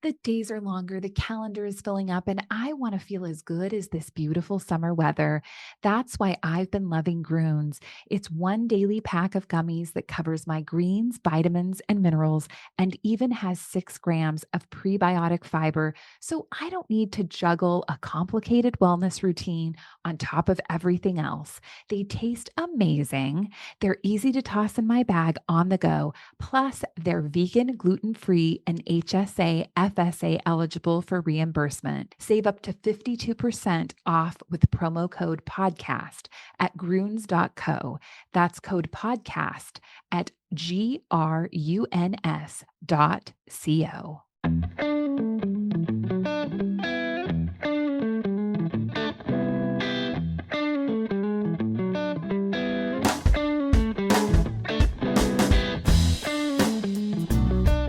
The days are longer, the calendar is filling up, and I want to feel as good as this beautiful summer weather. That's why I've been loving Groons. It's one daily pack of gummies that covers my greens, vitamins, and minerals, and even has 6 grams of prebiotic fiber, so I don't need to juggle a complicated wellness routine on top of everything else. They taste amazing. They're easy to toss in my bag on the go. Plus, they're vegan, gluten-free, and HSA, FSA eligible for reimbursement. Save up to 52% off with promo code podcast at Gruns.co. That's code podcast at GRUNS.co.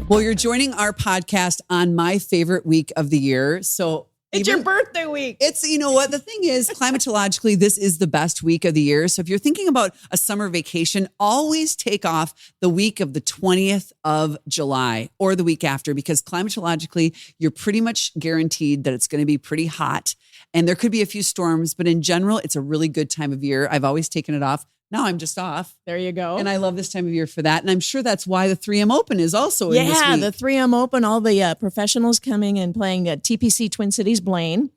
Well, you're joining our podcast on my favorite week of the year. So it's your birthday week. It's, you know what? The thing is, climatologically, this is the best week of the year. So if you're thinking about a summer vacation, always take off the week of the 20th of July or the week after, because climatologically, you're pretty much guaranteed that it's going to be pretty hot. And there could be a few storms, but in general, it's a really good time of year. I've always taken it off. Now I'm just off. There you go. And I love this time of year for that. And I'm sure that's why the 3M Open is also in this week. Yeah, the 3M Open, all the professionals coming and playing at TPC Twin Cities Blaine.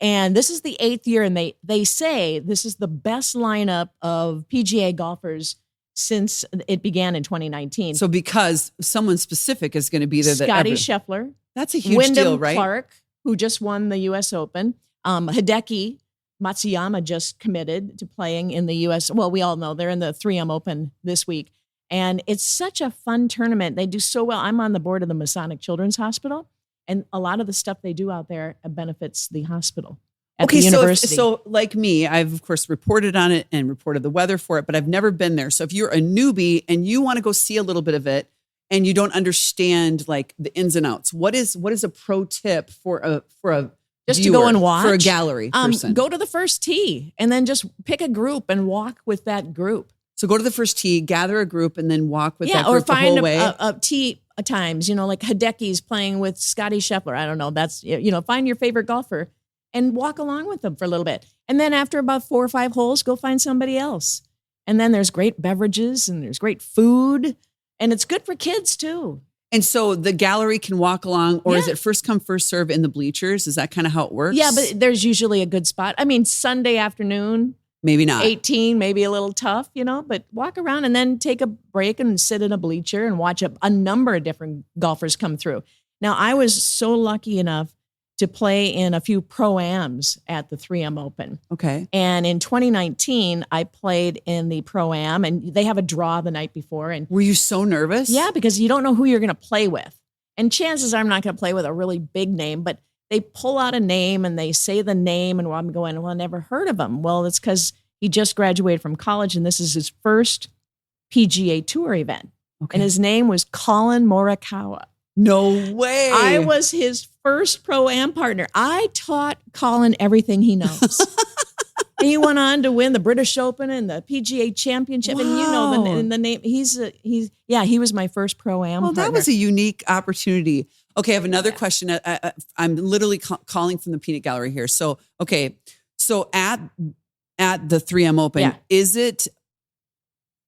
And this is the 8th year, and they say this is the best lineup of PGA golfers since it began in 2019. So because someone specific is going to be there. Scotty Scheffler. That's a huge Wyndham deal, right? Clark, who just won the U.S. Open. Hideki Matsuyama just committed to playing in the U.S. Well, we all know they're in the 3M Open this week. And it's such a fun tournament. They do so well. I'm on the board of the Masonic Children's Hospital, and a lot of the stuff they do out there benefits the hospital at the university. So like me, I've, of course, reported on it and reported the weather for it, but I've never been there. So if you're a newbie and you want to go see a little bit of it and you don't understand like the ins and outs, what is a pro tip for a just viewer, to go and watch for a gallery person? Go to the first tee and then just pick a group and walk with that group. So go to the first tee, gather a group, and then walk with that or group the whole way. find a tee times, like Hideki's playing with Scotty Scheffler. I don't know. That's, find your favorite golfer and walk along with them for a little bit. And then after about 4 or 5 holes, go find somebody else. And then there's great beverages and there's great food, and it's good for kids too. And so the gallery can walk along, or is it first come, first serve in the bleachers? Is that kind of how it works? Yeah, but there's usually a good spot. I mean, Sunday afternoon, maybe not. 18, maybe a little tough, but walk around and then take a break and sit in a bleacher and watch a number of different golfers come through. Now, I was so lucky enough to play in a few Pro-Ams at the 3M Open. Okay. And in 2019, I played in the Pro-Am, and they have a draw the night before. And were you so nervous? Yeah, because you don't know who you're going to play with. And chances are I'm not going to play with a really big name, but they pull out a name and they say the name, and I'm going, well, I never heard of him. Well, it's because he just graduated from college, and this is his first PGA Tour event. Okay. And his name was Colin Morikawa. No way. I was his first Pro-Am partner. I taught Colin everything he knows. And he went on to win the British Open and the PGA Championship. Wow. And the name, he was my first Pro-Am partner. That was a unique opportunity. Okay, I have another question. I'm literally calling from the Peanut Gallery here. So, okay. So at the 3M Open, is it,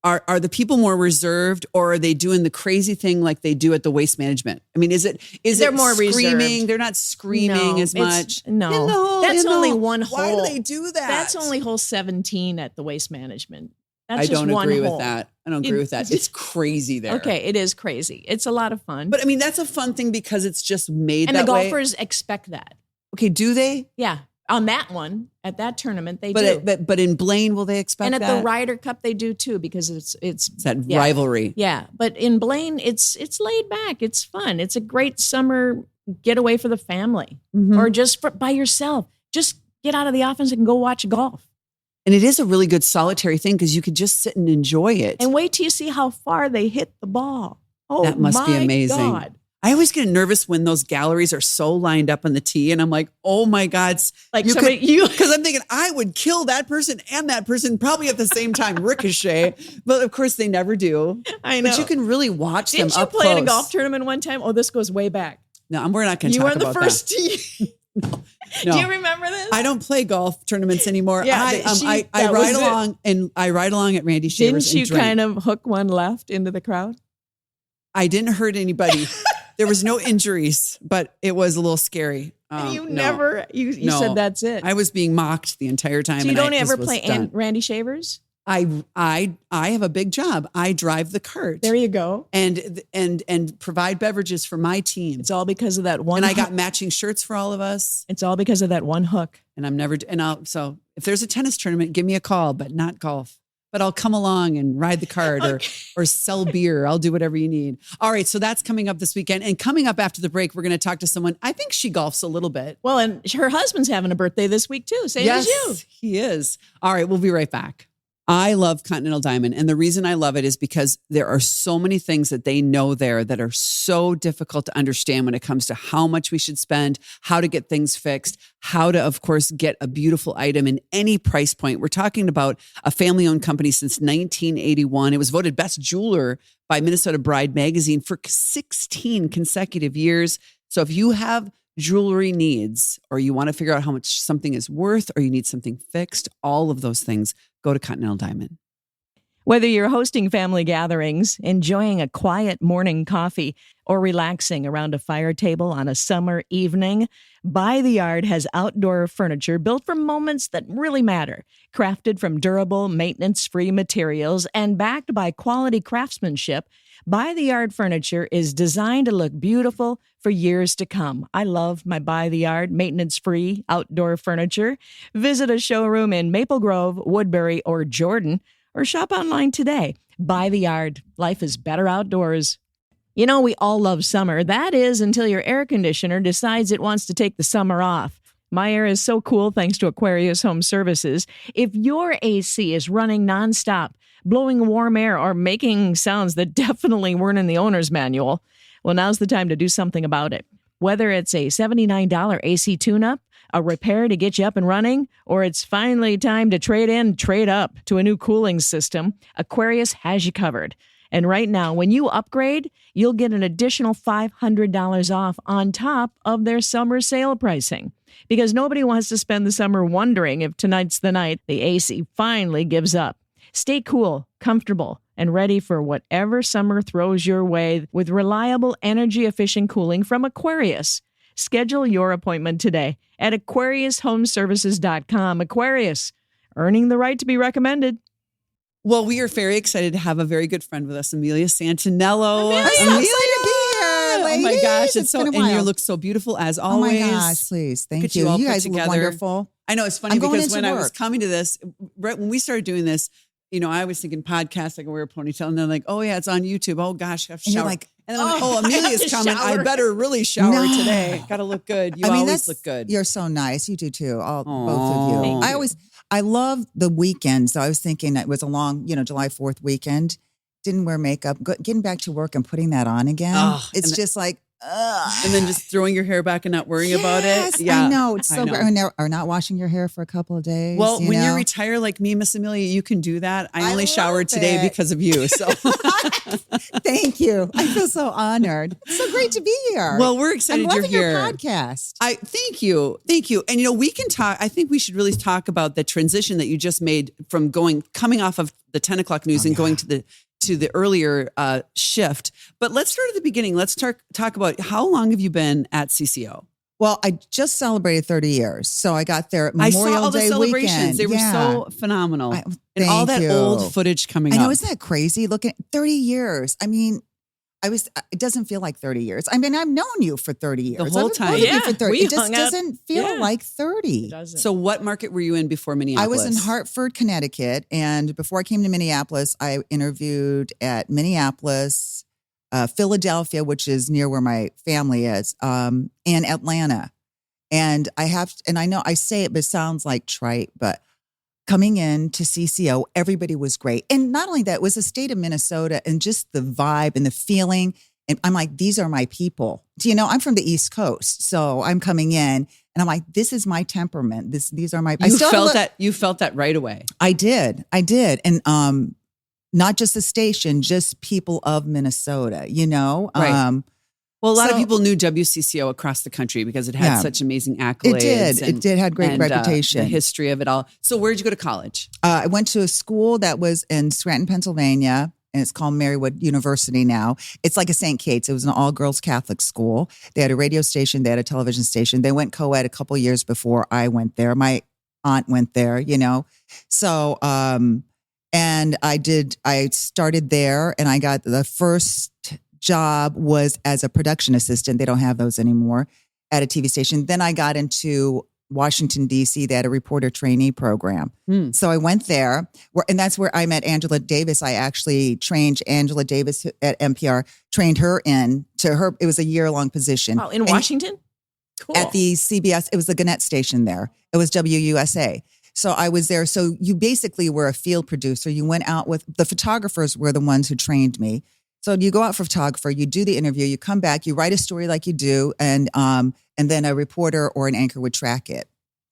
are the people more reserved, or are they doing the crazy thing like they do at the Waste Management? I mean, they're more screaming? Reserved. They're not screaming as much. No, that's only one hole. Why do they do that? That's only hole 17 at the Waste Management. That's I just don't one agree hole. with that. I don't agree with that. It's crazy there. Okay, it is crazy. It's a lot of fun. But I mean, that's a fun thing because it's just made and that way. And the golfers expect that. Okay, do they? Yeah. On that one, at that tournament, they do. But in Blaine, will they expect that? And at the Ryder Cup, they do too, because it's that rivalry. Yeah, but in Blaine, it's laid back. It's fun. It's a great summer getaway for the family, or just by yourself. Just get out of the office and go watch golf. And it is a really good solitary thing because you could just sit and enjoy it. And wait till you see how far they hit the ball. Oh, that must be amazing. God. I always get nervous when those galleries are so lined up on the tee, and I'm like, "Oh my God!" Like because I'm thinking I would kill that person and that person probably at the same time, ricochet. But of course, they never do. I know. But you can really watch them up close. Didn't you play in a golf tournament one time? Oh, this goes way back. No, we're not going to You talk were the about first that. team. No. Do you remember this? I don't play golf tournaments anymore. Yeah, I that ride was it. along and I ride along at Randy Shaver's. Didn't you kind of hook one left into the crowd? I didn't hurt anybody. There was no injuries, but it was a little scary. You no. You said that's it. I was being mocked the entire time. So you and don't I ever just play was done. Randy Shavers? I have a big job. I drive the cart. There you go. And provide beverages for my team. It's all because of that one. And I got matching shirts for all of us. It's all because of that one hook. And so if there's a tennis tournament, give me a call, but not golf. But I'll come along and ride the cart or sell beer. I'll do whatever you need. All right. So that's coming up this weekend. And coming up after the break, we're going to talk to someone. I think she golfs a little bit. Well, and her husband's having a birthday this week too. Same as you. Yes, he is. All right. We'll be right back. I love Continental Diamond. And the reason I love it is because there are so many things that they know there that are so difficult to understand when it comes to how much we should spend, how to get things fixed, how to, of course, get a beautiful item in any price point. We're talking about a family-owned company since 1981. It was voted best jeweler by Minnesota Bride magazine for 16 consecutive years. So if you have jewelry needs, or you want to figure out how much something is worth, or you need something fixed, all of those things, go to Continental Diamond. Whether you're hosting family gatherings, enjoying a quiet morning coffee, or relaxing around a fire table on a summer evening, By the Yard has outdoor furniture built for moments that really matter, crafted from durable, maintenance-free materials and backed by quality craftsmanship. By the Yard furniture is designed to look beautiful for years to come. I love my By the Yard maintenance-free outdoor furniture. Visit a showroom in Maple Grove, Woodbury, or Jordan, or shop online today. By the Yard. Life is better outdoors. You know, we all love summer. That is, until your air conditioner decides it wants to take the summer off. My air is so cool thanks to Aquarius Home Services. If your AC is running nonstop, blowing warm air, or making sounds that definitely weren't in the owner's manual, well, now's the time to do something about it. Whether it's a $79 AC tune-up, a repair to get you up and running, or it's finally time to trade up to a new cooling system, Aquarius has you covered. And right now, when you upgrade, you'll get an additional $500 off on top of their summer sale pricing. Because nobody wants to spend the summer wondering if tonight's the night the AC finally gives up. Stay cool, comfortable, and ready for whatever summer throws your way with reliable, energy-efficient cooling from Aquarius. Schedule your appointment today at AquariusHomeservices.com. Aquarius, earning the right to be recommended. Well, we are very excited to have a very good friend with us, Amelia Santaniello. I'm so excited to be here, ladies. Oh my gosh, it's been a while. And you look so beautiful as Oh always. my gosh, please. Thank Look at you. all You put guys look together. wonderful. I know it's funny I'm going because into when I was work. coming to this, right when we started doing this, you know, I was thinking podcast, I can wear a ponytail, and they're like, oh yeah, it's on YouTube. Oh gosh, I have to And you're shower. like, and then I'm like, oh, I have Amelia's to coming. I shower. better really shower No. today. Got to look good. You always look good. You're so nice. You do too. Both Aw. of you. Thank you. I love the weekend. So I was thinking it was a long, July 4th weekend. Didn't wear makeup. Getting back to work and putting that on again. Ugh, It's and just like, ugh. And then just throwing your hair back and not worrying about it. Yes, I know. It's I so know. great. Or not washing your hair for a couple of days. Well, when you know? retire like me, Miss Amelia, you can do that. I I only showered love today it. because of you. So, Thank you. I feel so honored. It's so great to be here. well, we're excited I'm loving you're here. your podcast. Thank you. And we can talk. I think we should really talk about the transition that you just made from coming off of the 10 o'clock news and going to the earlier shift. But let's start at the beginning. Let's talk about how long have you been at CCO? Well, I just celebrated 30 years. So I got there at I Memorial saw all Day the celebrations. weekend. They were Yeah. so phenomenal. And all Thank that you. old footage coming I up. know, isn't that crazy? Looking at 30 years. I mean, it doesn't feel like 30 years. I mean, I've known you for 30 years. whole I've time. known you Yeah, for 30. we It just hung out. doesn't feel Yeah. like 30. Doesn't. So what market were you in before I Minneapolis? was in Hartford, Connecticut. And before I came to Minneapolis, I interviewed at Minneapolis, Philadelphia, which is near where my family is, and Atlanta. And I know I say it, but it sounds like trite, but coming in to CCO, everybody was great. And not only that, it was the state of Minnesota and just the vibe and the feeling. And I'm like, these are my people. I'm from the East Coast. So I'm coming in and I'm like, this is my temperament. These are my, You felt that right away. I did. And not just the station, just people of Minnesota, Right. Well, a lot of So- people knew WCCO across the country because it had Yeah. such amazing accolades. It did had great reputation. The history of it all. So where'd you go to college? I went to a school that was in Scranton, Pennsylvania, and it's called Marywood University now. It's like a St. Kate's. It was an all-girls Catholic school. They had a radio station. They had a television station. They went co-ed a couple years before I went there. My aunt went there, you know. So, and I started there, and I got the first job was as a production assistant. They don't have those anymore at a TV station. Then I got into Washington, D.C. They had a reporter trainee program. So I went there, and that's where I met Angela Davis. I actually trained Angela Davis at NPR, trained her to her. It was a year-long position. Oh, in Washington? Cool. At the CBS, it was the Gannett station there. It was WUSA. So I was there. So you basically were a field producer. You went out with, the photographers were the ones who trained me. So you go out for photographer, you do the interview, you come back, you write a story like you do, and then a reporter or an anchor would track it.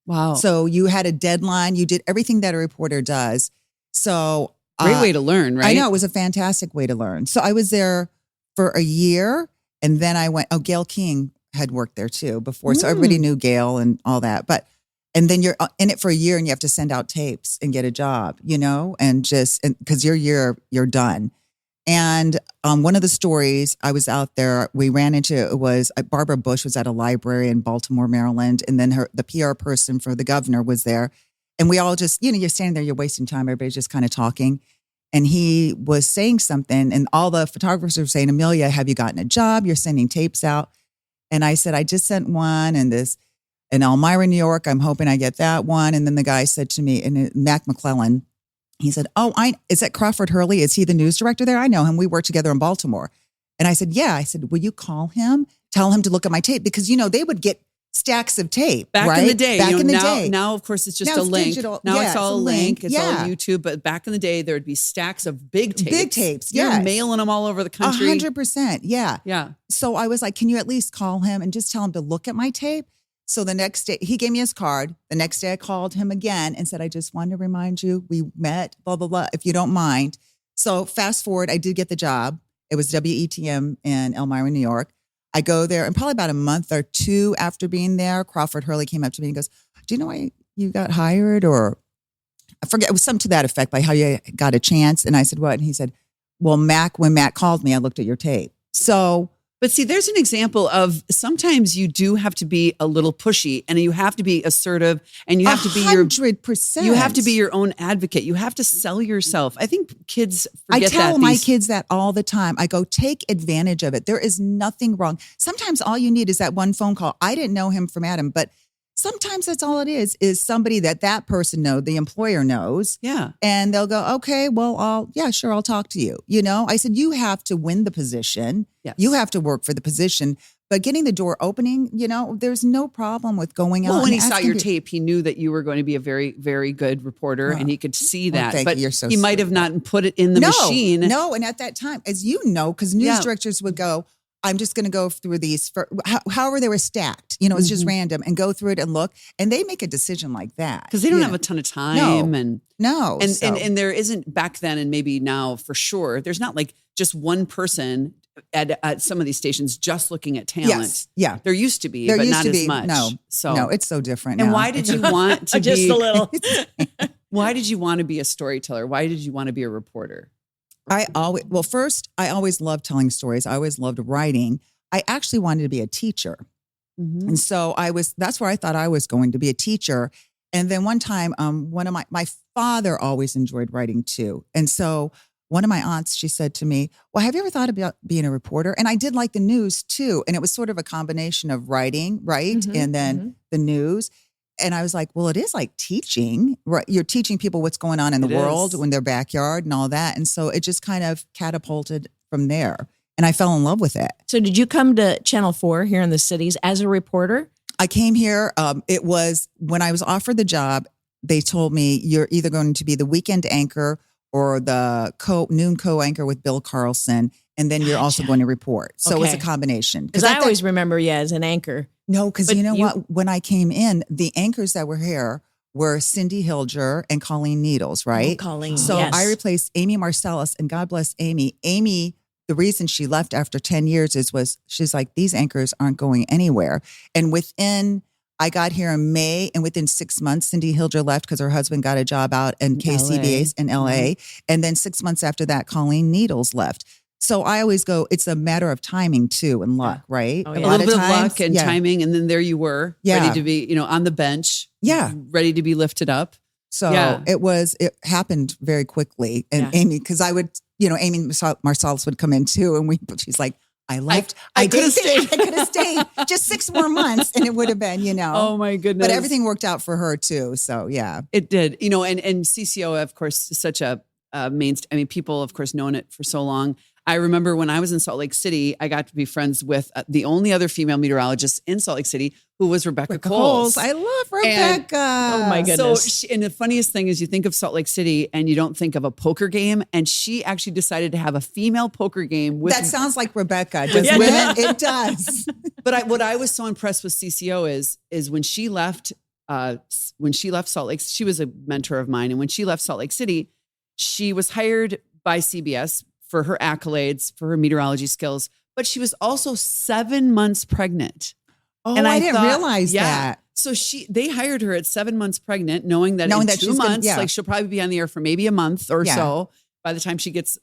Wow. So you had a deadline. You did everything that a reporter does. So Great way to learn, right? I know, it was a fantastic way to learn. So I was there for a year, and then I went. Oh, Gail King had worked there too before, so everybody knew Gail and all that. And then you're in it for a year, and you have to send out tapes and get a job, you know, and because you're done. And one of the stories I was out there, we ran into, it was Barbara Bush was at a library in Baltimore, Maryland. And then the PR person for the governor was there. And we all just, you know, you're standing there, you're wasting time. Everybody's just kind of talking. And he was saying something, and all the photographers were saying, Amelia, have you gotten a job? You're sending tapes out. And I said, I just sent one in Elmira, New York. I'm hoping I get that one. And then the guy said to me, and Mac McClellan, he said, is that Crawford Hurley? Is he the news director there? I know him. We work together in Baltimore. And I said, yeah. I said, will you call him? Tell him to look at my tape. Because, you know, they would get stacks of tape. Back right? in the day. Back in the now, day. Now, of course, it's just Now a it's link. digital. Now Yeah, it's all a link. It's all Yeah. YouTube. But back in the day, there would be stacks of big tapes. Big tapes, You're yes. mailing them all over the country. 100%. Yeah. Yeah. So I was like, can you at least call him and just tell him to look at my tape? So the next day, he gave me his card. The next day I called him again and said, I just wanted to remind you, we met, blah, blah, blah, if you don't mind. So fast forward, I did get the job. It was WETM in Elmira, New York. I go there, and probably about a month or two after being there, Crawford Hurley came up to me and goes, do you know why you got hired? Or I forget, it was something to that effect, like how you got a chance. And I said, what? And he said, well, when Mac called me, I looked at your tape. So But see, there's an example of sometimes you do have to be a little pushy, and you have to be assertive, and you have to be 100%. you have to be your own advocate. You have to sell yourself. I think kids I forget tell that. my kids that all the time. I go, take advantage of it. There is nothing wrong. Sometimes all you need is that one phone call. I didn't know him from Adam, but sometimes that's all it is somebody that person knows, the employer knows. Yeah. And they'll go, okay, well, I'll talk to you. You know, I said, you have to win the position. Yes. You have to work for the position. But getting the door opening, you know, there's no problem with going out. Well, when and he saw asking your people- tape, he knew that you were going to be a very, very good reporter, and he could see that. thank but you. You're so he might sweet. have not put it in the machine. No, and at that time, as you know, because news Yeah. directors would go, I'm just going to go through these, however they were stacked. You know, it's just random, and go through it and look. And they make a decision like that. Because they don't you have know. a ton of time. No. And there isn't back then, and maybe now for sure, there's not like just one person at some of these stations just looking at talent. Yes. Yeah. There used to be, There but used not to as be. much. No, it's so different And now. why did you want to Just be a little. Why did you want to be a storyteller? Why did you want to be a reporter? First, I always loved telling stories. I always loved writing. I actually wanted to be a teacher. Mm-hmm. And so that's where I thought I was going to be a teacher. And then one time, one of my father always enjoyed writing too. And so one of my aunts, she said to me, well, have you ever thought about being a reporter? And I did like the news too. And it was sort of a combination of writing, right? Mhm, And then the news. And I was like, well, it is like teaching, right? You're teaching people what's going on in the It world, is. in their backyard and all that. And so it just kind of catapulted from there. And I fell in love with it. So did you come to Channel 4 here in the cities as a reporter? I came here. It was when I was offered the job, they told me you're either going to be the weekend anchor or the noon co-anchor with Bill Carlson. And then you're also Gotcha. going to report. So it was a Okay. combination. Because I always remember you as an anchor. No, because But you know you- what? When I came in, the anchors that were here were Cindy Hilger and Colleen Needles, right? Colleen, So yes. I replaced Amy Marcellus, and God bless Amy. Amy the reason she left after 10 years she's like, these anchors aren't going anywhere. And I got here in May, and within 6 months, Cindy Hilger left because her husband got a job out in KCBS in LA. Mm-hmm. And then 6 months after that, Colleen Needles left. So I always go, it's a matter of timing too and luck, right? A little bit of luck and timing. And then there you were, ready to be, on the bench. Yeah. Ready to be lifted up. So it happened very quickly. And Amy, because I would, Amy Marsalis would come in too. And she's like, I left. I could have stayed. I could have stayed just 6 more months and it would have been, Oh my goodness. But everything worked out for her too. So yeah. It did, and CCO, of course, is such a mainstay. People, of course, known it for so long. I remember when I was in Salt Lake City, I got to be friends with the only other female meteorologist in Salt Lake City, who was Rebecca Coles. I love Rebecca. Oh my goodness. So and the funniest thing is you think of Salt Lake City and you don't think of a poker game. And she actually decided to have a female poker game. That sounds like Rebecca. Does women? It does. But what I was so impressed with CCO is when she left Salt Lake, she was a mentor of mine. And when she left Salt Lake City, she was hired by CBS for her accolades, for her meteorology skills, but she was also 7 months pregnant. Oh, and I didn't realize that. So they hired her at 7 months pregnant, knowing that in 2 months, she'll probably be on the air for maybe a month or so by the time she gets,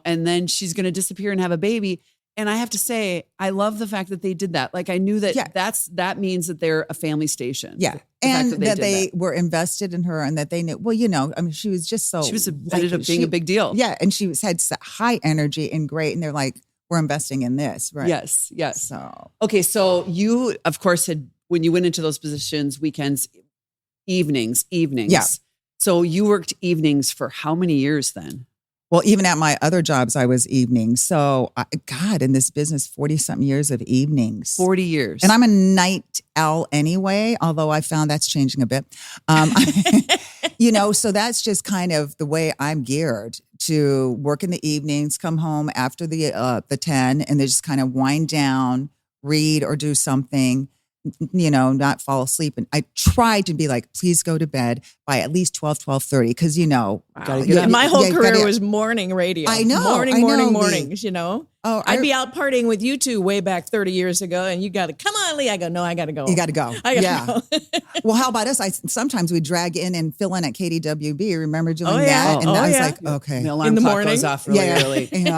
and then she's going to disappear and have a baby. And I have to say, I love the fact that they did that. Like I knew that that means that they're a family station. Yeah. And that they were invested in her and that they knew, she was just so. She ended up being a big deal. Yeah. And she had high energy and great. And they're like, we're investing in this. Right. Yes. So. Okay. So you, of course, when you went into those positions, weekends, evenings. Yeah. So you worked evenings for how many years then? Well, even at my other jobs, I was evenings. So, in this business, 40-something years of evenings. 40 years. And I'm a night owl anyway, although I found that's changing a bit. So that's just kind of the way I'm geared to work in the evenings, come home after the 10, and they just kind of wind down, read or do something, not fall asleep. And I tried to be like, please go to bed by at least 12:30. Because, my whole career was morning radio. I know. Mornings, Oh, I'd be out partying with you two way back 30 years ago. And you got to, come on, Lee. I go, no, I got to go. You got to go. I got to go. Well, how about us? Sometimes we drag in and fill in at KDWB. Remember doing that? And I was like, okay. The alarm clock goes off really early. And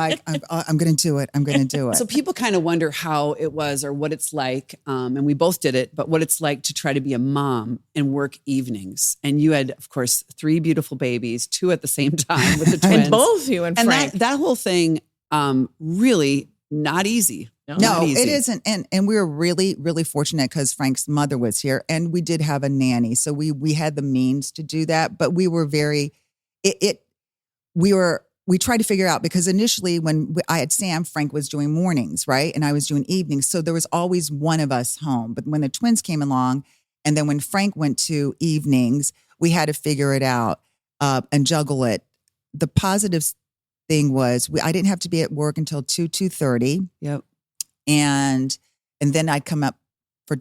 I'm going to do it. I'm going to do it. So people kind of wonder how it was or what it's like. And we both did it, but what it's like to try to be a mom and work evenings. And you had, of course, 3 beautiful babies, 2 at the same time with the twins. And both you and Frank. That whole thing, really not easy. No, it isn't. And we were really, really fortunate because Frank's mother was here and we did have a nanny. So we had the means to do that, but we were we tried to figure out because initially when I had Sam, Frank was doing mornings, right? And I was doing evenings. So there was always one of us home. But when the twins came along and then when Frank went to evenings, we had to figure it out and juggle it. The positive thing was I didn't have to be at work until 2:30. Yep. And then I'd come up for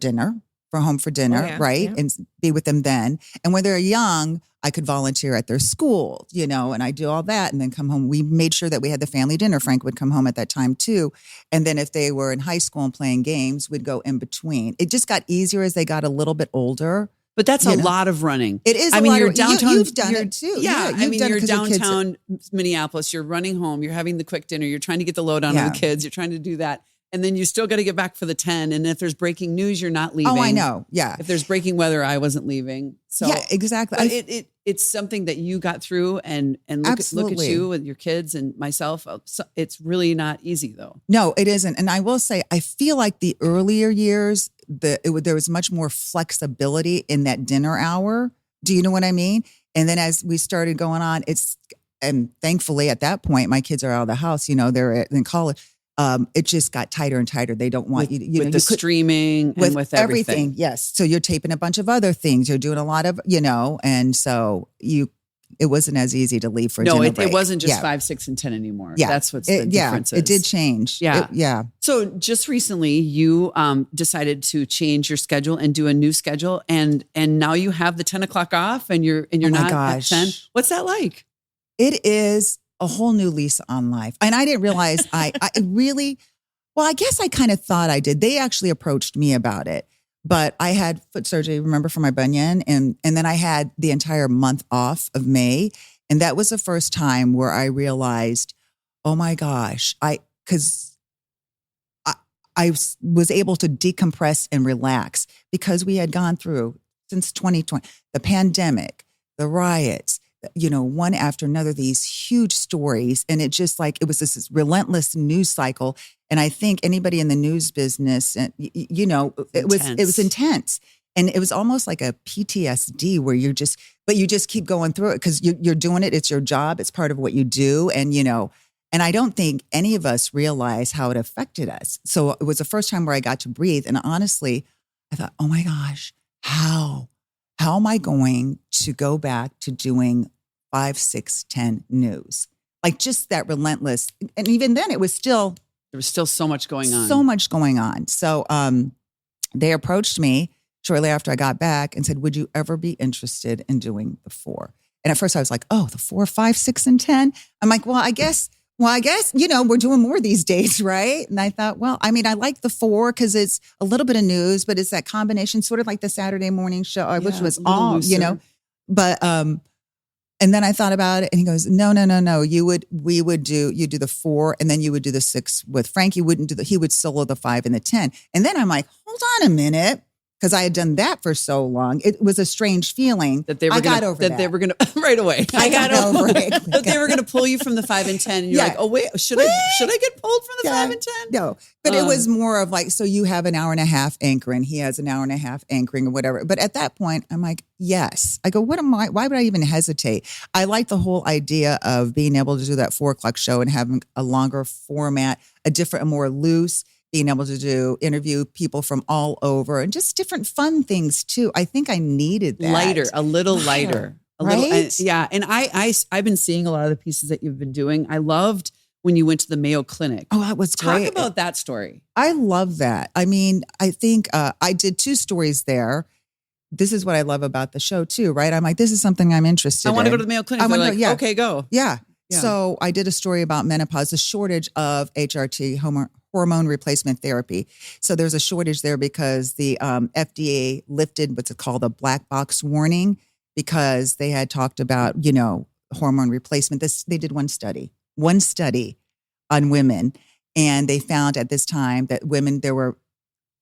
home for dinner, right? Yeah. And be with them then. And when they're young, I could volunteer at their school, and I do all that and then come home. We made sure that we had the family dinner. Frank would come home at that time too. And then if they were in high school and playing games, we'd go in between. It just got easier as they got a little bit older. But that's a lot of running. It is. You're downtown. You've done it too. Yeah. You're downtown Minneapolis. You're running home. You're having the quick dinner. You're trying to get the lowdown on the kids. You're trying to do that. And then you still got to get back for the 10. And if there's breaking news, you're not leaving. Oh, I know. Yeah. If there's breaking weather, I wasn't leaving. So yeah, exactly. But it's something that you got through and look at you and your kids and myself. It's really not easy though. No, it isn't. And I will say, I feel like the earlier years, there was much more flexibility in that dinner hour. Do you know what I mean? And then as we started going on, and thankfully at that point, my kids are out of the house, they're in college. It just got tighter and tighter. They don't want with streaming and with everything. Yes. So you're taping a bunch of other things. You're doing a lot of, and so it wasn't as easy to leave for dinner break. It wasn't just 5, 6, and 10 anymore. Yeah. That's what's the difference is. It did change. Yeah. Yeah. So just recently you decided to change your schedule and do a new schedule. And now you have the 10 o'clock off and you're not at 10. What's that like? It is a whole new lease on life. And I didn't realize I really, well, I guess I kind of thought I did. They actually approached me about it, but I had foot surgery, remember, for my bunion. And then I had the entire month off of May. And that was the first time where I realized, oh my gosh, because I was able to decompress and relax because we had gone through since 2020, the pandemic, the riots, one after another, these huge stories. And it just it was this relentless news cycle. And I think anybody in the news business, it was intense. And it was almost like a PTSD where you just keep going through it because you're doing it. It's your job. It's part of what you do. And, and I don't think any of us realize how it affected us. So it was the first time where I got to breathe. And honestly, I thought, oh my gosh, how am I going to go back to doing 5, 6, 10 news? Like just that relentless. And even then there was still so much going on. So much going on. So they approached me shortly after I got back and said, would you ever be interested in doing the 4? And at first I was like, oh, the 4, 5, 6, and 10. I'm like, well, I guess, we're doing more these days, right? And I thought, well, I like the 4 because it's a little bit of news, but it's that combination, sort of like the Saturday morning show, which was all, but, and then I thought about it and he goes, no, you do the 4 and then you would do the 6 with Frank. He would solo the 5 and the 10. And then I'm like, hold on a minute. Because I had done that for so long. It was a strange feeling that they were got over that. They were going to right away. I got over it. That they were going to pull you from the 5 and 10. And you're like, oh wait, should I get pulled from the 5 and 10? No, but it was more of like, so you have an hour and a half anchoring. He has an hour and a half anchoring or whatever. But at that point, I'm like, yes. I go, why would I even hesitate? I like the whole idea of being able to do that 4 o'clock show and having a longer format, a more loose, being able to interview people from all over and just different fun things too. I think I needed that. A little lighter. Right? Yeah. And I've been seeing a lot of the pieces that you've been doing. I loved when you went to the Mayo Clinic. Oh, that was great. Talk about that story. I love that. I think I did 2 stories there. This is what I love about the show too, right? I'm like, this is something I'm interested in. I want to go to the Mayo Clinic. Okay, go. Yeah. So I did a story about menopause, the shortage of HRT, hormone replacement therapy. So there's a shortage there because the FDA lifted what's called a black box warning because they had talked about, hormone replacement. They did one study on women. And they found at this time that women, there were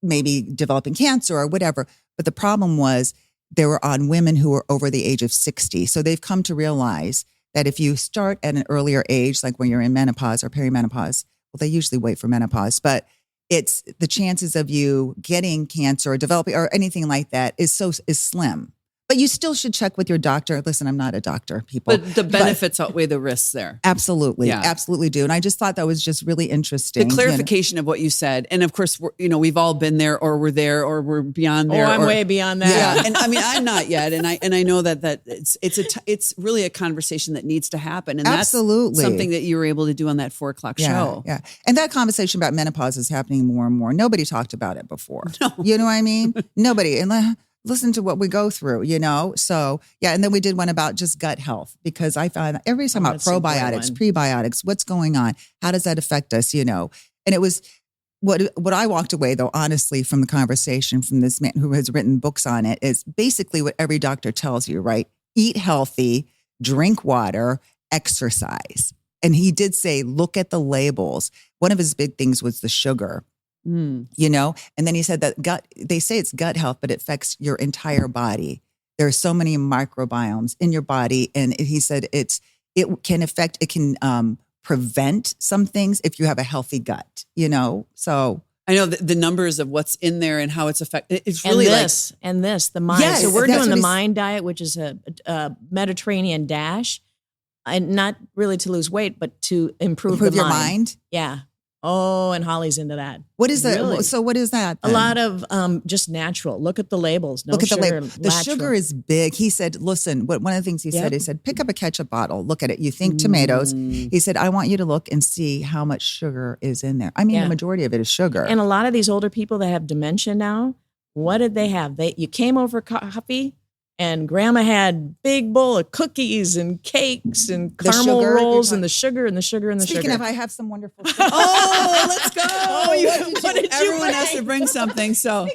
maybe developing cancer or whatever. But the problem was they were on women who were over the age of 60. So they've come to realize that if you start at an earlier age, like when you're in menopause or perimenopause, well, they usually wait for menopause, but it's the chances of you getting cancer or developing or anything like that is slim. But you still should check with your doctor. Listen, I'm not a doctor, people. But the benefits outweigh the risks there. Absolutely. Yeah. Absolutely do. And I just thought that was just really interesting. The clarification of what you said. And of course, we've all been there or we're there or we're beyond there. I'm way beyond that. Yeah. And I'm not yet. And I know that it's really a conversation that needs to happen. And absolutely. That's something that you were able to do on that 4 o'clock show. Yeah. And that conversation about menopause is happening more and more. Nobody talked about it before. No. You know what I mean? Nobody. And listen to what we go through, So, yeah. And then we did one about just gut health because I find every time about probiotics, prebiotics, what's going on? How does that affect us, And it was what I walked away, though, honestly, from the conversation from this man who has written books on it is basically what every doctor tells you, right? Eat healthy, drink water, exercise. And he did say, look at the labels. One of his big things was the sugar. And then he said that they say it's gut health, but it affects your entire body. There are so many microbiomes in your body. And he said it can prevent some things if you have a healthy gut, so. I know the numbers of what's in there and how it's affected. It's really the mind. Yes, so we're doing the mind diet, which is a Mediterranean dash, and not really to lose weight, but to improve your mind. Yeah. Oh, and Holly's into that. What is that? Really? So what is that then? A lot of just natural. Look at the labels. No Look at sugar, the label. The sugar is big. He said, listen, one of the things he said, pick up a ketchup bottle. Look at it. You think tomatoes. He said, I want you to look and see how much sugar is in there. I mean, the majority of it is sugar. And a lot of these older people that have dementia now, what did they have? You came over coffee And Grandma had big bowl of cookies and cakes and The caramel sugar, rolls you're and the sugar and the sugar and the Speaking sugar. of, I have some wonderful. Oh, let's go. What did you Everyone has bring? to bring something. So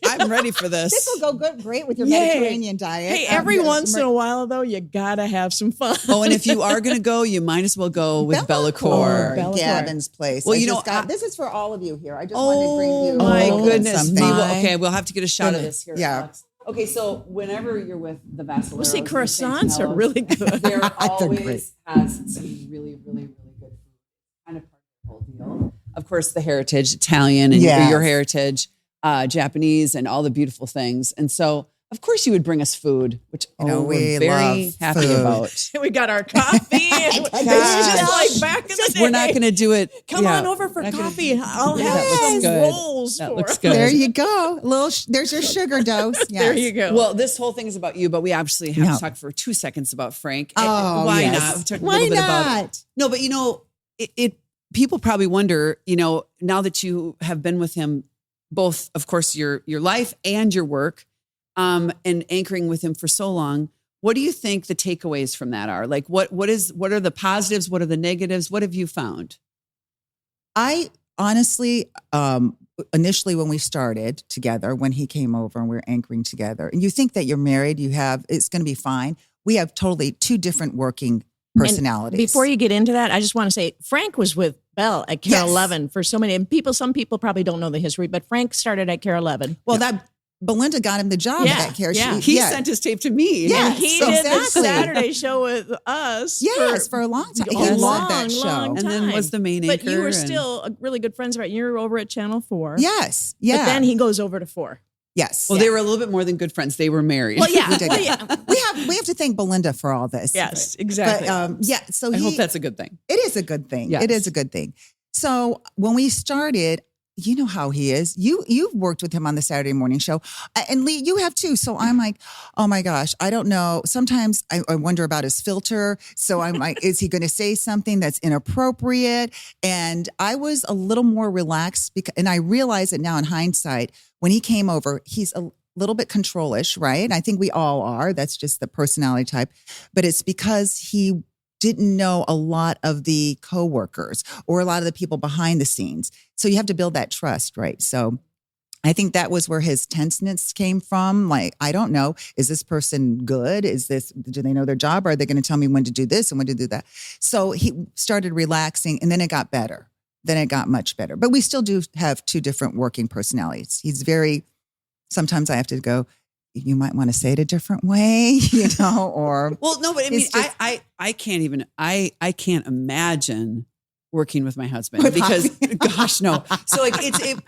I'm ready for this. This will go great with your Yay. Mediterranean diet. Hey, every once in a while, though, you gotta have some fun. Oh, and if you are going to go, you might as well go with Bellacore. Bellacore. Gavin's place. Well, I you just know, this is for all of you here. I just wanted to bring you. my a little goodness. something. Okay, we'll have to get a shot of this here. Yeah. Alex. Okay, so whenever you're with the Vascellaros, We'll see, and the croissants are Santaniellos, really good. There They're always great. has some really, really, really good food. Kind of part of the whole deal. Of course, the heritage, Italian, and Yes. your heritage, Japanese, and all the beautiful things. And so, of course, you would bring us food, which know, we're we very love happy food. about. We got our coffee. This is just like back in the day. We're not going to do it. Come yeah, on over for not gonna- coffee. I'll Yeah, have that looks some good. rolls That for looks us. good. There you go. There's your sugar dose. Yes. There you go. Well, this whole thing is about you, but we absolutely have Yeah. to talk for 2 seconds about Frank. Oh, Why yes. not? We talked a Why little bit about not? No, but it people probably wonder, now that you have been with him, both, of course, your life and your work, and anchoring with him for so long. What do you think the takeaways from that are? Like, what are the positives? What are the negatives? What have you found? I honestly, initially when we started together, when he came over and we were anchoring together, and you think that you're married, it's going to be fine. We have totally two different working personalities. Before you get into that, I just want to say Frank was with Belle at Care Yes. 11 for so many people. Some people probably don't know the history, but Frank started at Care 11. Well, that Belinda got him the job Yeah, at that care. yeah. He sent his tape to me. Yeah. And he so did the exactly. Saturday show with us. Yes, for a long time. a He long, loved that show. long And then time. was the main But you anchor were and- still really good friends, right? You were over at Channel 4. Yes. Yeah. But then he goes over to 4. yes. Well, they were a little bit more than good friends. They were married. Well, yeah. We did. Well, yeah. we have to thank Belinda for all this. Yes, But exactly. so I hope that's a good thing. it is a good thing. Yes. It is a good thing. So when we started, you know how he is. You've worked with him on the Saturday morning show, and Lee, you have too. So I'm like, oh my gosh, I don't know. Sometimes I wonder about his filter. So I'm like, is he going to say something that's inappropriate? And I was a little more relaxed and I realize it now in hindsight. When he came over, he's a little bit control-ish, right? And I think we all are. That's just the personality type. But it's because he didn't know a lot of the coworkers or a lot of the people behind the scenes. So you have to build that trust, right? So I think that was where his tenseness came from. Like, I don't know, is this person good? Do they know their job? Or are they going to tell me when to do this and when to do that? So he started relaxing and then it got better. Then it got much better. But we still do have two different working personalities. Sometimes I have to go, you might want to say it a different way, or. Well, no, but I mean, It's just- I can't even, I can't imagine working with my husband With because, Javi. gosh, no. So like,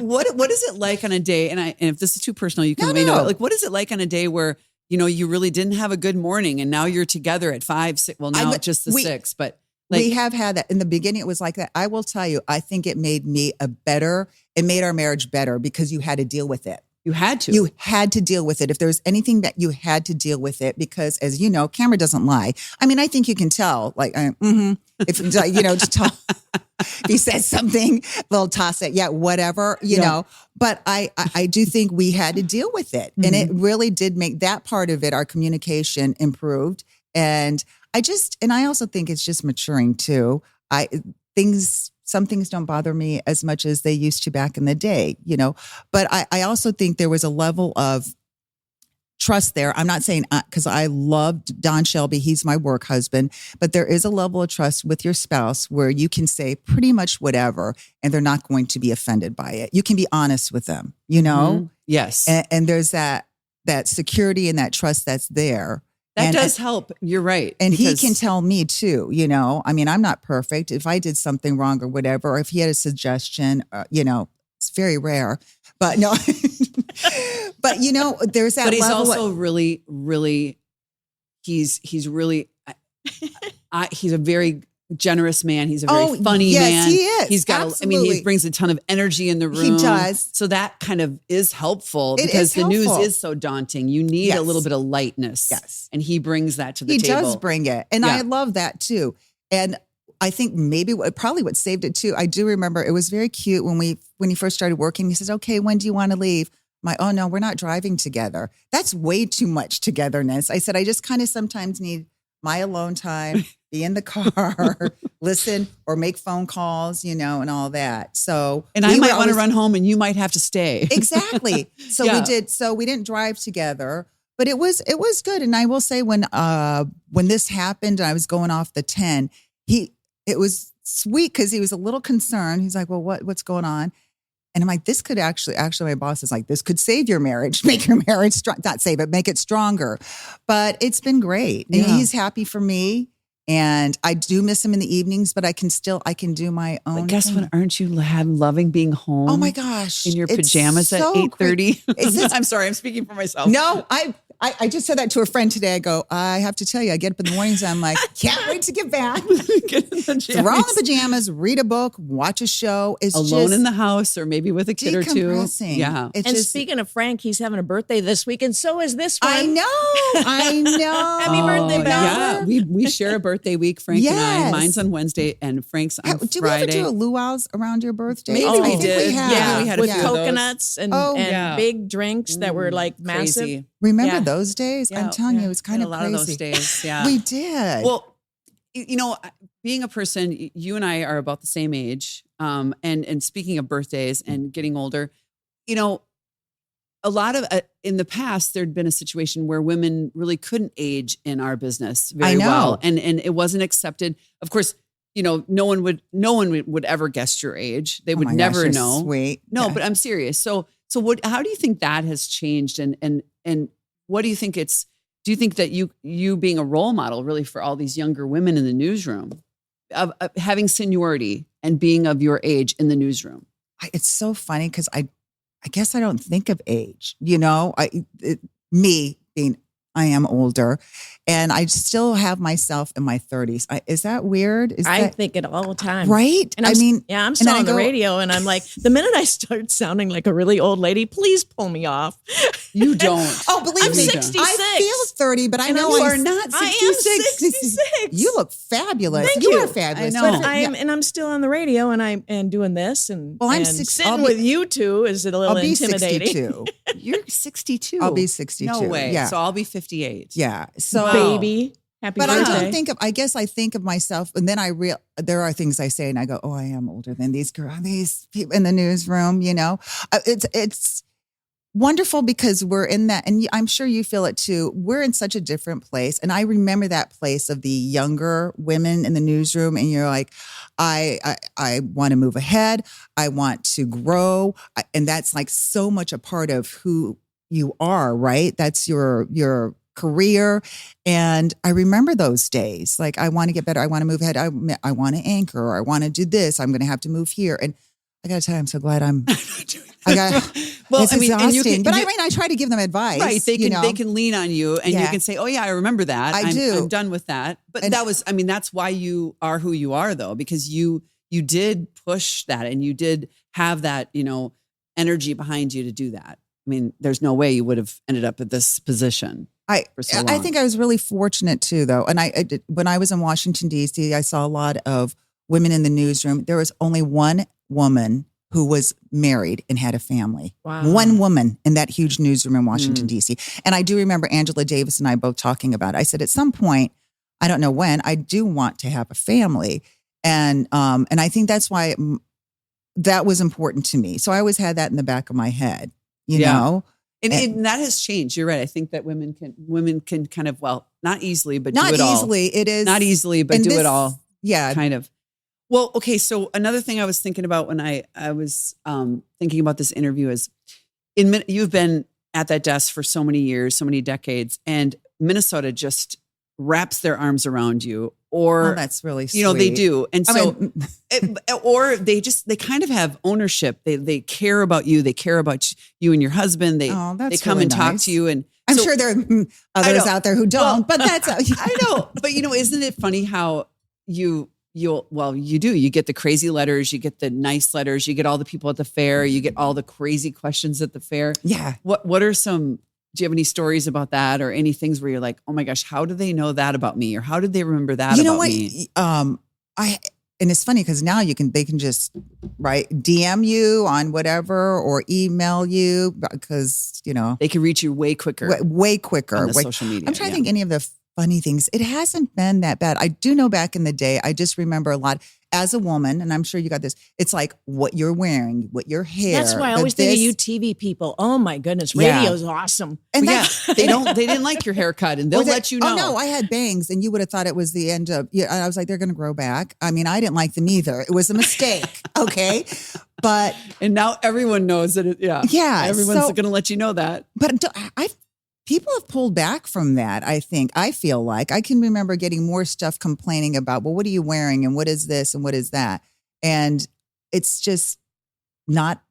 what is it like on a day? And if this is too personal, you can No, let me know. no. Like, what is it like on a day where, you really didn't have a good morning and now you're together at 5, 6, well, now just the 6, but like, We have had that. In the beginning, it was like that. I will tell you, I think it made our marriage better because you had to deal with it. you had to. You had to deal with it. If there was anything that you had to deal with it, because as you know, camera doesn't lie. I mean, I think you can tell, like, if, to tell, if he says something, they'll toss it. Yeah, whatever, you know. But I do think we had to deal with it. And it really did make that part of it, our communication improved. And I also think it's just maturing too. Some things don't bother me as much as they used to back in the day, But I also think there was a level of trust there. I'm not saying because I loved Don Shelby, he's my work husband, but there is a level of trust with your spouse where you can say pretty much whatever and they're not going to be offended by it. You can be honest with them, Mhm. Yes. and there's that security and that trust that's there. That And- does help. You're right. And he because- can tell me too, I mean, I'm not perfect. If I did something wrong or whatever, or if he had a suggestion, it's very rare, but no, but there's that But he's level. also really, really, he's really, he's a very generous man. He's a very funny yes, man. he is. He's got, he Absolutely. brings a ton of energy in the room. He does. So that kind of is helpful It because is the news helpful. is so daunting. You need a Yes. little bit of lightness. Yes. And he brings that to the He table. does bring it. And Yeah. I love that too. And I think maybe probably what saved it too. I do remember it was very cute when he first started working. He says, okay, when do you want to leave? oh no, we're not driving together. That's way too much togetherness. I said, I just kind of sometimes need my alone time, be in the car, listen or make phone calls, and all that. So, and I might want to run home and you might have to stay. Exactly. So we did. So we didn't drive together, but it was good. And I will say when this happened, I was going off the 10, it was sweet because he was a little concerned. He's like, well, what's going on? And I'm like, this could actually my boss is like, this could save your marriage, make your marriage strong, not save it, make it stronger. But it's been great. And he's happy for me. And I do miss him in the evenings, but I can do my own. But guess what? Aren't you loving being home? Oh my gosh. In your pajamas at 8:30? I'm sorry, I'm speaking for myself. No, I just said that to a friend today. I go, I have to tell you, I get up in the mornings and I'm like, can't wait to get back. Get in the Throw on the pajamas, read a book, watch a show. It's alone just in the house or maybe with a kid or two. Yeah. And speaking of Frank, he's having a birthday this week, and so is this one. I know. Happy birthday, Yeah, Bella. we share a birthday week, Frank and I. Yes. Mine's on Wednesday and Frank's on Do Friday. we ever do a luau's around your birthday? Maybe we did. We have. Yeah, we had a with few of those. coconuts and big drinks that were like massive. Crazy. Remember those days? Yeah, I'm telling you, it was kind of a lot crazy. of those days. Yeah, We did. Well, being a person, you and I are about the same age. And speaking of birthdays and getting older, a lot of in the past there'd been a situation where women really couldn't age in our business very well, and it wasn't accepted. Of course, no one would ever guess your age. They would never know. Sweet. No, but I'm serious. So what? How do you think that has changed? And what do you think it's? Do you think that you being a role model really for all these younger women in the newsroom, of having seniority and being of your age in the newsroom? It's so funny because I guess I don't think of age. Me being I am older, and I still have myself in my 30s. Is that weird? I think it all the time. Right? And I'm still on the radio, and I'm like, the minute I start sounding like a really old lady, please pull me off. You don't. Believe I'm me, 66. I feel 30, but I know you are not 66. I am 66. You look fabulous. Thank you you. are fabulous. I know. But I'm still on the radio, and doing this, and Well, I'm and six- sitting I'll be- with you two is a little I'll be intimidating. 62. You're 62. I'll be 62. No way. Yeah. So I'll be 58. Yeah. So, Baby, happy but birthday. I don't think of. I guess I think of myself, and then there are things I say, and I go, "Oh, I am older than these people in the newsroom." It's wonderful because we're in that, and I'm sure you feel it too. We're in such a different place, and I remember that place of the younger women in the newsroom, and you're like, I want to move ahead. I want to grow, and that's like so much a part of who you are, right? That's your career. And I remember those days. Like, I want to get better. I want to move ahead. I want to anchor, or I want to do this. I'm going to have to move here. And I got to tell you, I'm so glad I'm doing that. It's exhausting. But I try to give them advice. Right. They can lean on you, and you can say, oh yeah, I remember that. I'm done with that. But that's why you are who you are, though, because you did push that, and you did have that, energy behind you to do that. I mean, there's no way you would have ended up at this position. I think I was really fortunate too, though. And when I was in Washington, D.C., I saw a lot of women in the newsroom. There was only one woman who was married and had a family. Wow. One woman in that huge newsroom in Washington, D.C. And I do remember Angela Davis and I both talking about it. I said, at some point, I don't know when, I do want to have a family. And I think that's why that was important to me. So I always had that in the back of my head, you know? And that has changed. You're right. I think that women can kind of, not easily, but not do it all. Not easily. It is. Not easily, but do it all. Yeah. Kind of. Well, okay. So another thing I was thinking about when I was thinking about this interview is, you've been at that desk for so many years, so many decades, and Minnesota just wraps their arms around you. Or that's really sweet. They do. And so, or they kind of have ownership. They care about you. They care about you and your husband. They come really and talk nice. to you. And I'm sure there are others out there who don't, but that's, I know. But isn't it funny how you do. You get the crazy letters, you get the nice letters, you get all the people at the fair, you get all the crazy questions at the fair. Yeah. What are some, do you have any stories about that, or any things where you're like, oh my gosh, how do they know that about me? Or how did they remember that about me? and it's funny because now they can just DM you on whatever or email you because, they can reach you way quicker. Way quicker. On the social media. I'm trying to think any of the funny things. It hasn't been that bad. I do know back in the day, I just remember a lot as a woman, and I'm sure you got this. It's like what you're wearing, what your hair. That's why I always think of you TV people. Oh my goodness. Radio's awesome. And they didn't like your haircut and they'll let you know. Oh no, I had bangs and you would have thought it was the end of, and I was like, they're going to grow back. I mean, I didn't like them either. It was a mistake. Okay. But. And now everyone knows that. Yeah. Everyone's going to let you know that. But people have pulled back from that, I think. I feel like I can remember getting more stuff complaining about, well, what are you wearing? And what is this? And what is that? And it's just not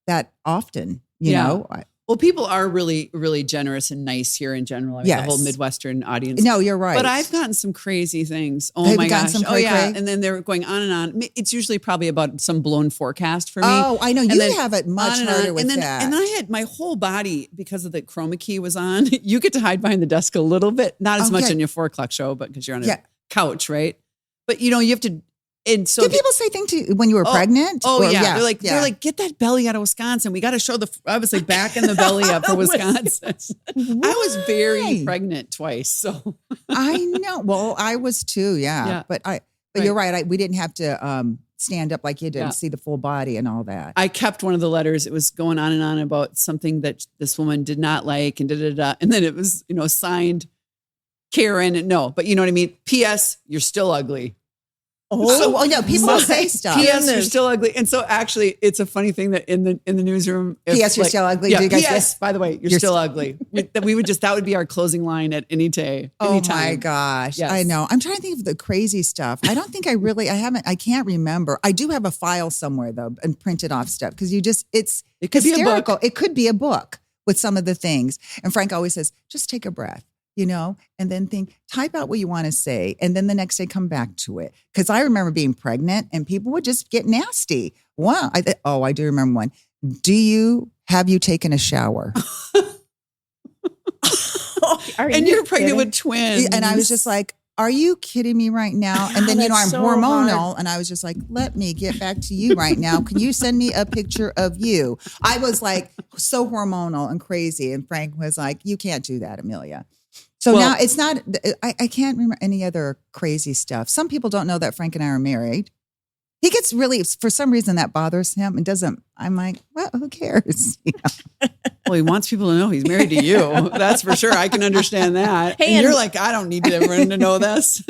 that often, you know? Well, people are really, really generous and nice here in general. I mean, the whole Midwestern audience. No, you're right. But I've gotten some crazy things. Oh Have my you gotten gosh. some cray-cray? And then they're going on and on. It's usually probably about some blown forecast for me. Oh, I know. You have it much harder with that. And then I had my whole body, because of the chroma key was on, you get to hide behind the desk a little bit. Not as much on your 4 o'clock show, but because you're on a couch, right? But you have to. And so did people say things to you when you were pregnant? Oh, yeah. They're like, get that belly out of Wisconsin. We got to show I was like back in the belly up for Wisconsin. I was very pregnant twice. So I know. Well, I was too. Yeah. But you're right. We didn't have to stand up like you did and see the full body and all that. I kept one of the letters. It was going on and on about something that this woman did not like and And then it was, signed Karen. And no, but you know what I mean? P.S. You're still ugly. Oh, no, people say stuff. P.S. You're still ugly. And so actually it's a funny thing that in the newsroom. P.S. You're still ugly. Yeah, P.S. By the way, you're still ugly. That would be our closing line at any day. Oh my gosh. Yes. I know. I'm trying to think of the crazy stuff. I don't think I can't remember. I do have a file somewhere though and printed off stuff because it's hysterical. It could be a book with some of the things. And Frank always says, just take a breath. And then type out what you want to say. And then the next day, come back to it. Because I remember being pregnant and people would just get nasty. Wow. I do remember one. Have you taken a shower? And you're pregnant with twins. And I was just like, are you kidding me right now? And then, I'm so hormonal. Hard. And I was just like, let me get back to you right now. Can you send me a picture of you? I was like so hormonal and crazy. And Frank was like, you can't do that, Amelia. So now it's not, I can't remember any other crazy stuff. Some people don't know that Frank and I are married. He gets really, for some reason that bothers him and doesn't, I'm like, well, who cares? Well, he wants people to know he's married to you. That's for sure. I can understand that. Hey, and you're like, I don't need everyone to know this.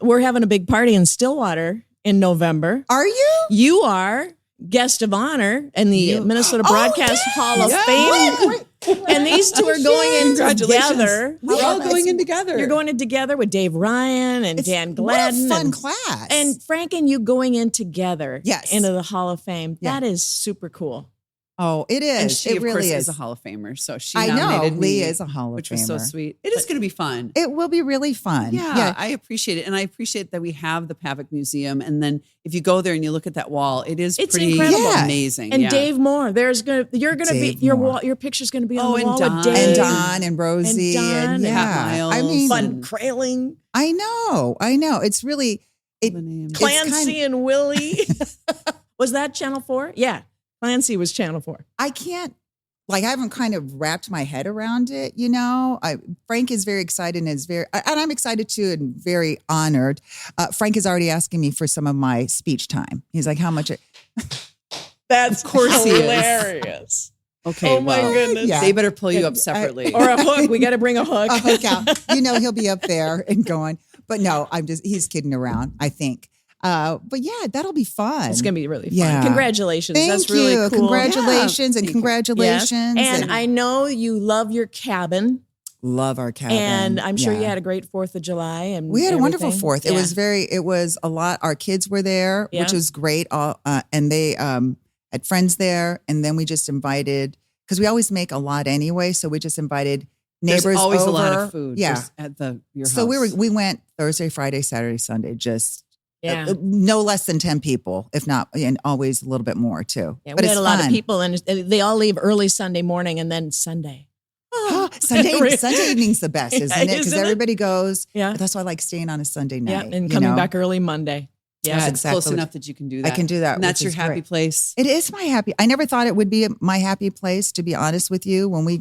We're having a big party in Stillwater in November. Are you? You are guest of honor in the Minnesota Broadcast Hall of Fame. And these two are going in together. We're all going in together. You're going in together with Dave Ryan and Dan Gladden. What a fun class. And Frank and you going in together into the Hall of Fame. Yeah. That is super cool. Oh, it is. And she, it of really course, is a Hall of Famer. So she I nominated know. me, Lee is a Hall of Famer. Which was so sweet. It is going to be fun. It will be really fun. Yeah, I appreciate it. And I appreciate that we have the Pavic Museum. And then if you go there and you look at that wall, it's pretty incredible. Amazing. And Dave Moore, your picture's going to be on the wall Don. with Dave. And Don and Rosie. And Pat Miles. I mean, Bud Krailing. I know. It's really. Clancy and Willie. Was that Channel 4? Yeah. Clancy was Channel 4. I haven't kind of wrapped my head around it, Frank is very excited and I'm excited too and very honored. Frank is already asking me for some of my speech time. He's like, how much? That's of course hilarious. Okay, oh my goodness. Yeah. They better pull you up separately. Or a hook. We got to bring a hook. A hook out. He'll be up there and going. But no, he's kidding around, I think. But yeah, that'll be fun. It's going to be really fun. Yeah. Congratulations. Thank That's you. really cool. Congratulations and congratulations. Yes. And I know you love your cabin. Love our cabin. And I'm sure you had a great 4th of July. And we had a wonderful 4th. Yeah. It was a lot. Our kids were there, which was great. And they had friends there. And then we just invited, because we always make a lot anyway. So we just invited neighbors. There's always over. a lot of food. Yeah. At your house. So we went Thursday, Friday, Saturday, Sunday, just no less than 10 people, if not, and always a little bit more too. Yeah, but we had it's a lot fun. of people, and they all leave early Sunday morning and then Sunday. Sunday evening's the best, isn't it? Because everybody goes. Yeah. That's why I like staying on a Sunday night. Yeah, and coming back early Monday. Yeah, it's exactly close enough that you can do I that. can do that. And that's which your is happy great. place. It is my happy. I never thought it would be my happy place, to be honest with you. I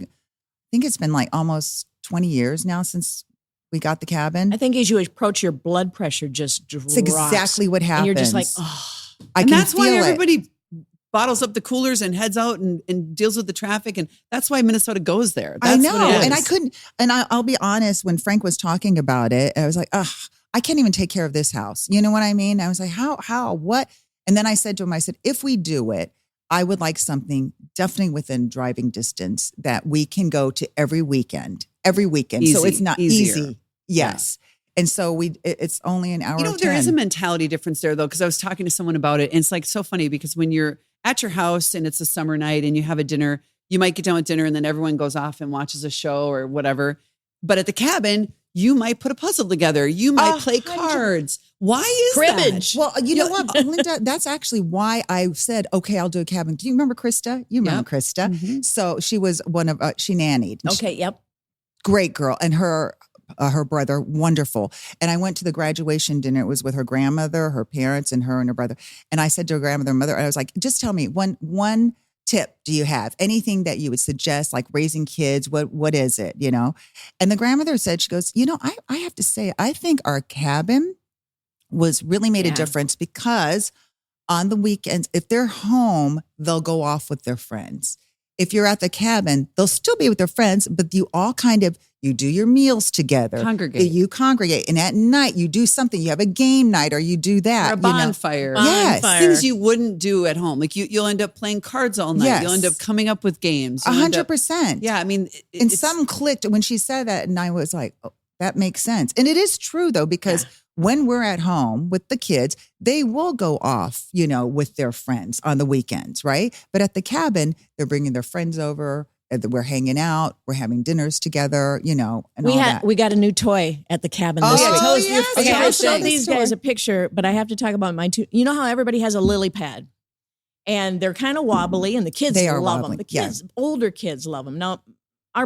think it's been like almost 20 years now since we got the cabin. I think as you approach, your blood pressure just drops. It's exactly what happens. And you're just like, oh. And that's why feel it. everybody bottles up the coolers and heads out and deals with the traffic. And that's why Minnesota goes there. That's I know. what it is. And I couldn't, and I'll be honest, when Frank was talking about it, I was like, I can't even take care of this house. You know what I mean? I was like, how, what? And then I said to him, I said, if we do it, I would like something definitely within driving distance that we can go to every weekend. So it's not Easier. easy. Yes. And so it's only an hour. You know, or there 10. is a mentality difference there, though, because I was talking to someone about it. And it's like so funny because when you're at your house and it's a summer night and you have a dinner, you might get done with dinner and then everyone goes off and watches a show or whatever. But at the cabin, you might put a puzzle together. You might play cards. Why is Cribbage. that? Well, you know what, Linda, that's actually why I said, okay, I'll do a cabin. Do you remember Krista? You remember Krista. Mm-hmm. So she was one of, she nannied. Okay, yep. Great girl. And her brother, wonderful. And I went to the graduation dinner. It was with her grandmother, her parents, and her brother. And I said to her grandmother and mother, and I was like, just tell me one tip do you have? Anything that you would suggest, like raising kids? What is it, you know? And the grandmother said, she goes, you know, I have to say, I think our cabin was really made a difference because on the weekends, if they're home, they'll go off with their friends. If you're at the cabin, they'll still be with their friends, but you all you do your meals together. Congregate. You congregate. And at night, you do something. You have a game night or you do that. Or a bonfire. Yes. Things you wouldn't do at home. Like you'll end up playing cards all night. Yes. You'll end up coming up with games. 100%. Yeah, I mean. And some clicked when she said that. And I was like, oh, that makes sense. And it is true, though, because when we're at home with the kids, they will go off, you know, with their friends on the weekends, right? But at the cabin, they're bringing their friends over. We're hanging out. We're having dinners together, you know, and all that. We got a new toy at the cabin this week. Oh, yes. Okay, I Yes. showed these guys a picture, but I have to talk about my two. You know how everybody has a lily pad, and they're kind of wobbly, and the kids They are love wobbly, them. The kids, older kids, love them. Now, our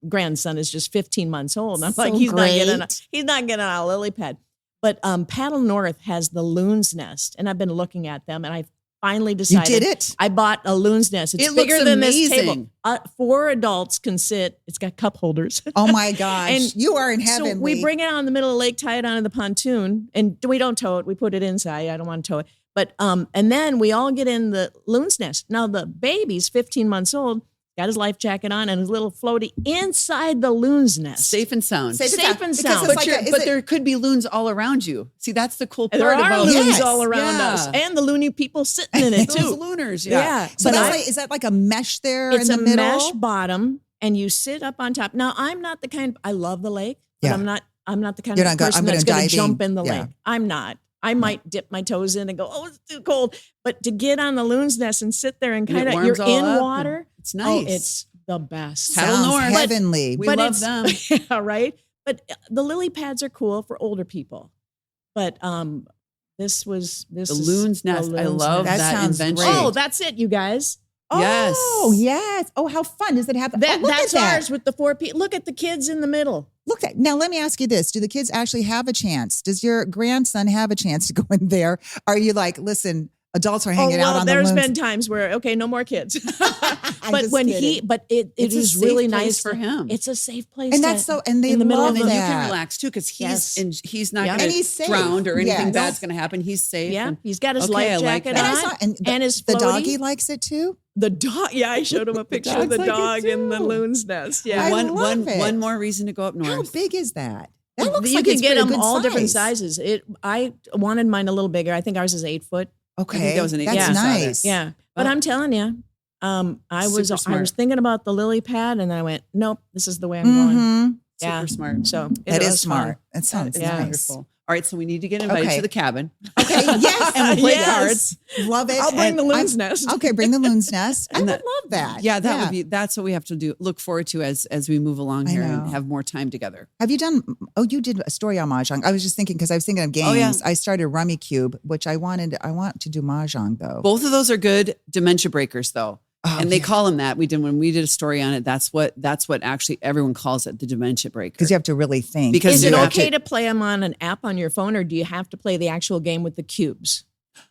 grandson is just 15 months old. And I'm like, he's not getting on a lily pad. But Paddle North has the loon's nest, and I've been looking at them, and I finally decided. You did it? I bought a loon's nest. It's It bigger looks than this amazing. table. 4 adults can sit. It's got cup holders. Oh my gosh. And you are in heaven. So we bring it out in the middle of the lake, tie it onto the pontoon, and we don't tow it. We put it inside. I don't want to tow it. But and then we all get in the loon's nest. Now the baby's 15 months old, got his life jacket on and his little floaty inside the loon's nest. Safe and sound. Safe and Because sound. it's But there could be loons all around you. See, that's the cool part There are about loons Yes. all around us, and the loony people sitting in it Those too. looners. Yeah. So But is that like a mesh there it's in the a middle? mesh bottom, and you sit up on top. Now, I'm not the kind. I love the lake, but Yeah. I'm not the kind You're of not go- person I'm gonna that's going dive to jump in. in the Yeah. lake. I'm not. I might dip my toes in and go, oh, it's too cold. But to get on the loon's nest and sit there and And it kind of, warms you're all in up, water. and it's nice. Oh, it's the best. Paddle Sounds North. heavenly. We But love it's- them. Yeah, right. But the lily pads are cool for older people. But this The is loon's the nest. I loon's love nest. That that sounds invention. great. Oh, that's it, you guys. Yes. Oh, yes. Oh, how fun. Does it happen? That, look that's at that. ours with the 4 people. Look at the kids in the middle. Look at now. Let me ask you this: do the kids actually have a chance? Does your grandson have a chance to go in there? Are you like, listen, adults are hanging out on the there's loons? been times where okay, no more kids. I'm But just when kidding. it It's a is safe really place nice for him. It's a safe place, And that's and they in the middle love of And the- you can that. relax too because Yes. he's not Yeah. going And to he's safe. drown or anything Yes. bad's going to happen. He's safe. Yeah, and- he's got his Okay, I life like jacket that. And on I saw, and and his the floaty. doggy likes it too. The dog. Yeah, I showed him a picture of the dogs like dog it in the too. loon's nest. Yeah, I one love it. one more reason to go up north. How big is that? That looks you like can it's get pretty them good all different size. sizes. I wanted mine a little bigger. I think ours is 8 foot. Okay, I think that was an 8 that's foot size. nice. Yeah, but Oh. I'm telling you, I was Super smart. thinking about the lily pad, and I went, nope, this is the way I'm going. Mhm. Yeah, Super smart. So That it is was smart. fun. That sounds It's Yeah. nice. wonderful. All right, so we need to get invited Okay. to the cabin. Okay, yes, And we'll play Yes. cards. love it. I'll bring And the loon's I'm- nest. Okay, bring the loon's nest. I And would that- love that. Yeah, would be. That's what we have to do. Look forward to as we move along I here know. and have more time together. Have you done? Oh, you did a story on mahjong. I was just thinking because I was thinking of games. Oh, yeah. I started Rummy Cube, which I want to do mahjong though. Both of those are good dementia breakers, though. Oh, and they yeah. call them that. When we did a story on it, that's what actually everyone calls it, the dementia breaker. Because you have to really think. Because Is you it have okay to play them on an app on your phone, or do you have to play the actual game with the cubes?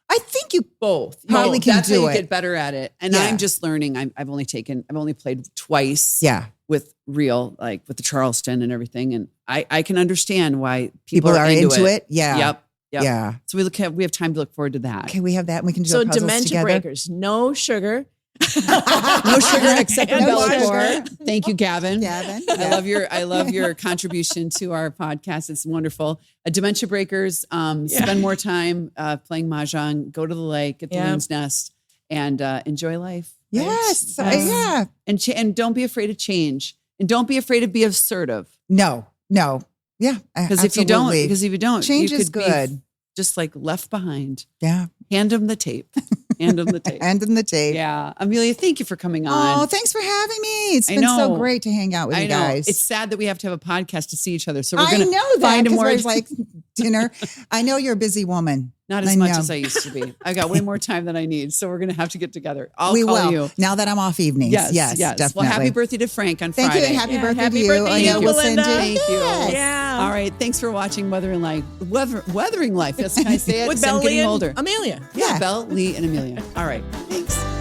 I think you both probably can that's do how you it. get better at it. And Yeah. I'm just learning. I've only played twice. Yeah. With with the Charleston and everything, and I can understand why People are into it. Yeah. Yep. Yeah. So we have time to look forward to that. Okay, we have that and we can do So our puzzles dementia together. breakers, no sugar. No sugar except for And Bell water. Core. Thank you, Gavin. Gavin, I yeah. love your contribution to our podcast. It's wonderful. Dementia breakers. Spend more time playing mahjong. Go to the lake at the loon's nest and enjoy life. Right? Yes. Yes. Yeah. And don't be afraid of change. And don't be afraid to be assertive. No. Yeah. Because if you don't, change you is could be good. just like left behind. Yeah. Hand them the tape. Hand them the tape. Hand in the tape. Yeah. Amelia, thank you for coming on. Oh, thanks for having me. It's I been so know. great to hang out with you know. guys. It's sad that we have to have a podcast to see each other. So we're I going to know that find a because more there's like dinner. I know you're a busy woman. not as I much know. as I used to be. I got way more time than I need. So we're going to have to get together. I'll We call will. you. Now that I'm off evenings. Yes, Well, definitely. happy birthday to Frank on Thank Friday. you. Happy Yeah, birthday happy to you. birthday I to know you, we'll send Belinda. you. Thank you. Yes. Yeah. All right. Thanks for watching Weathering Life. Weathering Life. Yes, can I say it? With Because I'm Belle, getting Lee, older. and Amelia. Yeah, Belle, Lee, and Amelia. All right. Thanks.